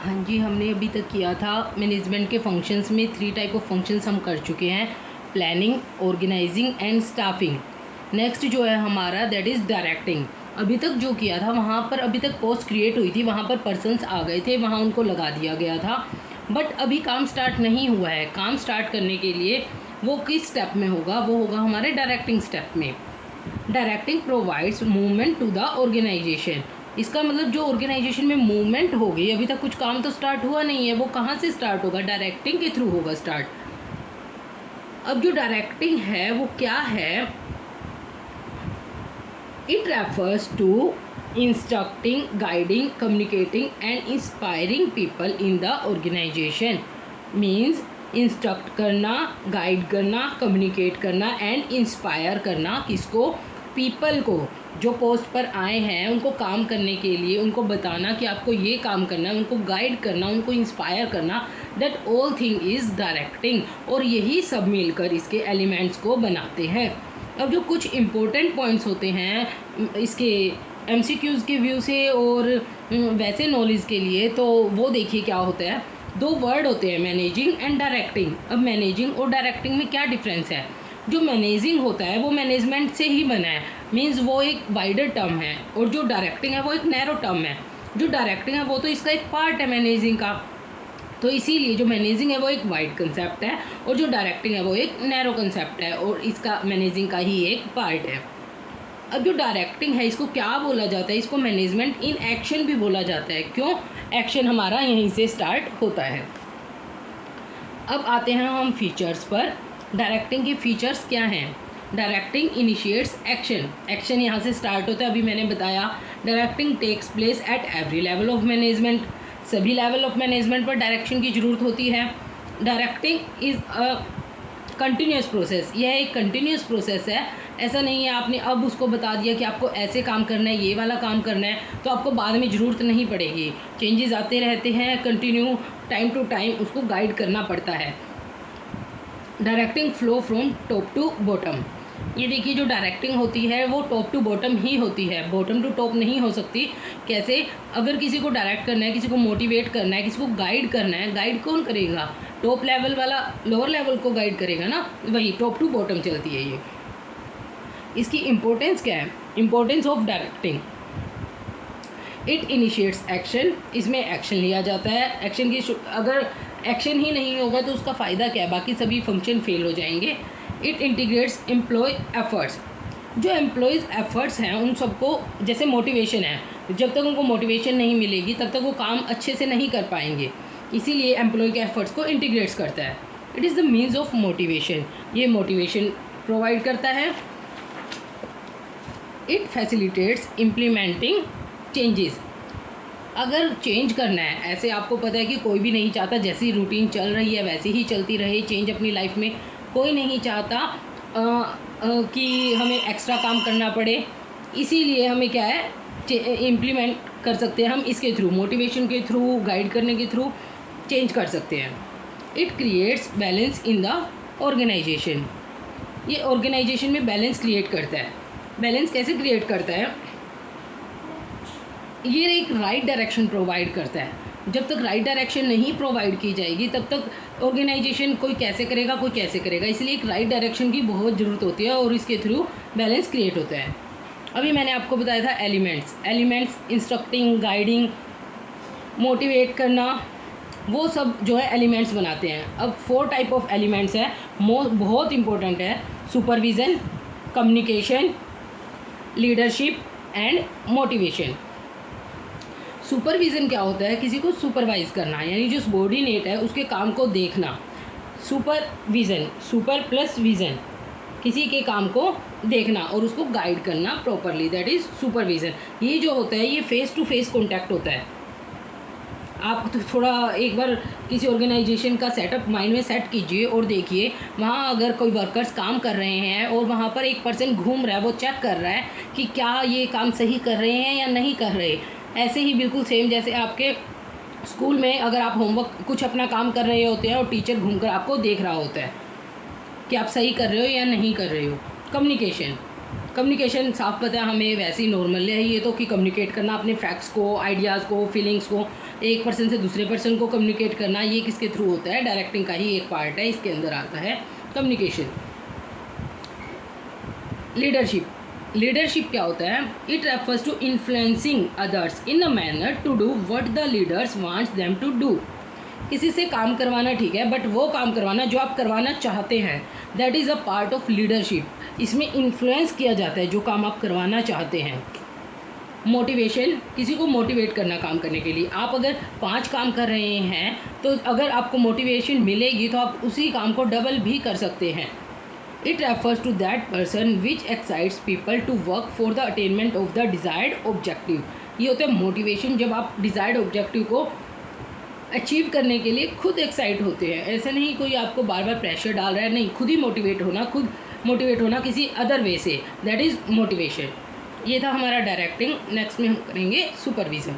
हाँ जी, हमने अभी तक किया था मैनेजमेंट के फंक्शंस में 3 टाइप ऑफ फंक्शंस हम कर चुके हैं, planning, organising and staffing. Next जो है हमारा दैट इज़ डायरेक्टिंग। अभी तक जो किया था वहाँ पर अभी तक पोस्ट क्रिएट हुई थी, वहाँ पर पर्सन्स आ गए थे, वहाँ उनको लगा दिया गया था, बट अभी काम स्टार्ट नहीं हुआ है। काम स्टार्ट करने के लिए वो किस स्टेप में होगा, वो होगा हमारे डायरेक्टिंग स्टेप में। Directing provides movement to the organisation. इसका मतलब जो ऑर्गेनाइजेशन में मूवमेंट होगी, अभी तक कुछ काम तो स्टार्ट हुआ नहीं है, वो कहाँ से स्टार्ट होगा, डायरेक्टिंग के थ्रू होगा स्टार्ट। अब जो डायरेक्टिंग है वो क्या है, it refers to instructing, guiding, communicating and inspiring people in the organisation. Means instruct करना, गाइड करना, कम्युनिकेट करना एंड इंस्पायर करना, किसको, पीपल को, जो पोस्ट पर आए हैं उनको काम करने के लिए, उनको बताना कि आपको ये काम करना है, उनको गाइड करना, उनको इंस्पायर करना, that all thing is directing. और यही सब मिलकर इसके एलिमेंट्स को बनाते हैं। अब जो कुछ इम्पोर्टेंट पॉइंट्स होते हैं इसके एमसीक्यूज़ के व्यू से और वैसे नॉलेज के लिए, तो वो देखिए क्या होता है। 2 वर्ड होते हैं, मैनेजिंग एंड डायरेक्टिंग। अब मैनेजिंग और डायरेक्टिंग में क्या डिफरेंस है। जो मैनेजिंग होता है वो मैनेजमेंट से ही बना है, मीन्स वो एक वाइडर टर्म है, और जो डायरेक्टिंग है वो एक नैरो टर्म है। जो डायरेक्टिंग है वो तो इसका एक पार्ट है मैनेजिंग का, तो इसीलिए जो मैनेजिंग है वो एक वाइड कंसेप्ट है और जो डायरेक्टिंग है वो एक नैरो कंसेप्ट है, और इसका मैनेजिंग का ही एक पार्ट है। अब जो डायरेक्टिंग है इसको क्या बोला जाता है, इसको मैनेजमेंट इन एक्शन भी बोला जाता है। क्यों, एक्शन हमारा यहीं से स्टार्ट होता है। अब आते हैं हम फीचर्स पर। डायरेक्टिंग के फीचर्स क्या हैं। डायरेक्टिंग इनिशिएट्स एक्शन, एक्शन यहाँ से स्टार्ट होता है। अभी मैंने बताया directing takes place at every level of management, सभी लेवल ऑफ मैनेजमेंट पर डायरेक्शन की ज़रूरत होती है। Directing is a continuous process, यह एक कंटिन्यूस प्रोसेस है। ऐसा नहीं है आपने अब उसको बता दिया कि आपको ऐसे काम करना है, ये वाला काम करना है, तो आपको बाद में ज़रूरत नहीं पड़ेगी। चेंजेस आते रहते हैं, कंटिन्यू टाइम टू टाइम उसको गाइड करना पड़ता है। Directing flow from top to bottom. ये देखिए जो डायरेक्टिंग होती है वो टॉप टू बॉटम ही होती है, बॉटम टू टॉप नहीं हो सकती। कैसे, अगर किसी को डायरेक्ट करना है, किसी को मोटिवेट करना है, किसी को गाइड करना है, गाइड कौन करेगा, टॉप लेवल वाला लोअर लेवल को गाइड करेगा ना, वही टॉप टू बॉटम चलती है ये। इसकी इम्पोर्टेंस क्या है, importance of directing. It initiates action, इसमें एक्शन लिया जाता है। एक्शन की अगर एक्शन ही नहीं होगा तो उसका फ़ायदा क्या है, बाकी सभी फंक्शन फेल हो जाएंगे। इट इंटीग्रेट्स एम्प्लॉय एफर्ट्स, जो एम्प्लॉयज़ एफर्ट्स हैं उन सबको, जैसे मोटिवेशन है, जब तक उनको मोटिवेशन नहीं मिलेगी तब तक वो काम अच्छे से नहीं कर पाएंगे, इसीलिए एम्प्लॉय के एफर्ट्स को इंटीग्रेट्स करता है। It is the means of motivation, ये मोटिवेशन प्रोवाइड करता है। इट फैसिलिटेट्स इम्प्लीमेंटिंग चेंजेस, अगर चेंज करना है, ऐसे आपको पता है कि कोई भी नहीं चाहता जैसी रूटीन चल रही है वैसे ही चलती रहे, चेंज अपनी लाइफ में कोई नहीं चाहता कि हमें एक्स्ट्रा काम करना पड़े। इसीलिए हमें क्या है, इम्प्लीमेंट कर सकते हैं हम इसके थ्रू, मोटिवेशन के थ्रू, गाइड करने के थ्रू चेंज कर सकते हैं। It creates balance in the organisation, ये ऑर्गेनाइजेशन में बैलेंस क्रिएट करता है। बैलेंस कैसे क्रिएट करता है, ये एक राइट डायरेक्शन प्रोवाइड करता है। जब तक राइट डायरेक्शन नहीं प्रोवाइड की जाएगी तब तक ऑर्गेनाइजेशन कोई कैसे करेगा, कोई कैसे करेगा, इसलिए एक राइट डायरेक्शन की बहुत ज़रूरत होती है और इसके थ्रू बैलेंस क्रिएट होता है। अभी मैंने आपको बताया था एलिमेंट्स इंस्ट्रक्टिंग, गाइडिंग, मोटिवेट करना, वो सब जो है एलिमेंट्स बनाते हैं। अब 4 टाइप ऑफ एलिमेंट्स हैं, बहुत इंपॉर्टेंट है, supervision, communication, leadership and motivation. Supervision क्या होता है, किसी को सुपरवाइज करना, यानी जो सबॉर्डिनेट है उसके काम को देखना। सुपरविज़न, सुपर प्लस विज़न, किसी के काम को देखना और उसको गाइड करना प्रॉपरली, दैट इज़ सुपरविज़न। ये जो होता है ये फेस टू फेस कॉन्टैक्ट होता है। आप तो थोड़ा एक बार किसी ऑर्गेनाइजेशन का सेटअप माइंड में सेट कीजिए और देखिए, वहाँ अगर कोई वर्कर्स काम कर रहे हैं और वहाँ पर एक पर्सन घूम रहा है, वो चेक कर रहा है कि क्या ये काम सही कर रहे हैं या नहीं कर रहे। ऐसे ही बिल्कुल सेम जैसे आपके स्कूल में अगर आप होमवर्क कुछ अपना काम कर रहे होते हैं और टीचर घूमकर आपको देख रहा होता है कि आप सही कर रहे हो या नहीं कर रहे हो। कम्युनिकेशन, कम्युनिकेशन साफ पता है हमें, वैसे ही नॉर्मल है ये तो कि कम्युनिकेट करना अपने फैक्ट्स को, आइडियाज़ को, फीलिंग्स को एक पर्सन से दूसरे पर्सन को कम्युनिकेट करना, ये किसके थ्रू होता है? डायरेक्टिंग का ही एक पार्ट है, इसके अंदर आता है कम्युनिकेशन। लीडरशिप क्या होता है? It refers to influencing others in a manner to do what the leaders wants them to do. किसी से काम करवाना ठीक है, बट वो काम करवाना जो आप करवाना चाहते हैं, that is a part of leadership. इसमें इन्फ्लुएंस किया जाता है जो काम आप करवाना चाहते हैं। मोटिवेशन, किसी को मोटिवेट करना काम करने के लिए। आप अगर 5 काम कर रहे हैं तो अगर आपको मोटिवेशन मिलेगी तो आप उसी काम को डबल भी कर सकते हैं। It refers to that person which excites people to work for the attainment of the desired objective. ये होता है मोटिवेशन, जब आप डिज़ायर्ड ऑब्जेक्टिव को अचीव करने के लिए खुद एक्साइट होते हैं। ऐसा नहीं कोई आपको बार बार प्रेशर डाल रहा है, नहीं, खुद ही खुद मोटिवेट होना किसी अदर वे से, दैट इज़ मोटिवेशन। ये था हमारा डायरेक्टिंग। नेक्स्ट में हम करेंगे सुपरविज़न।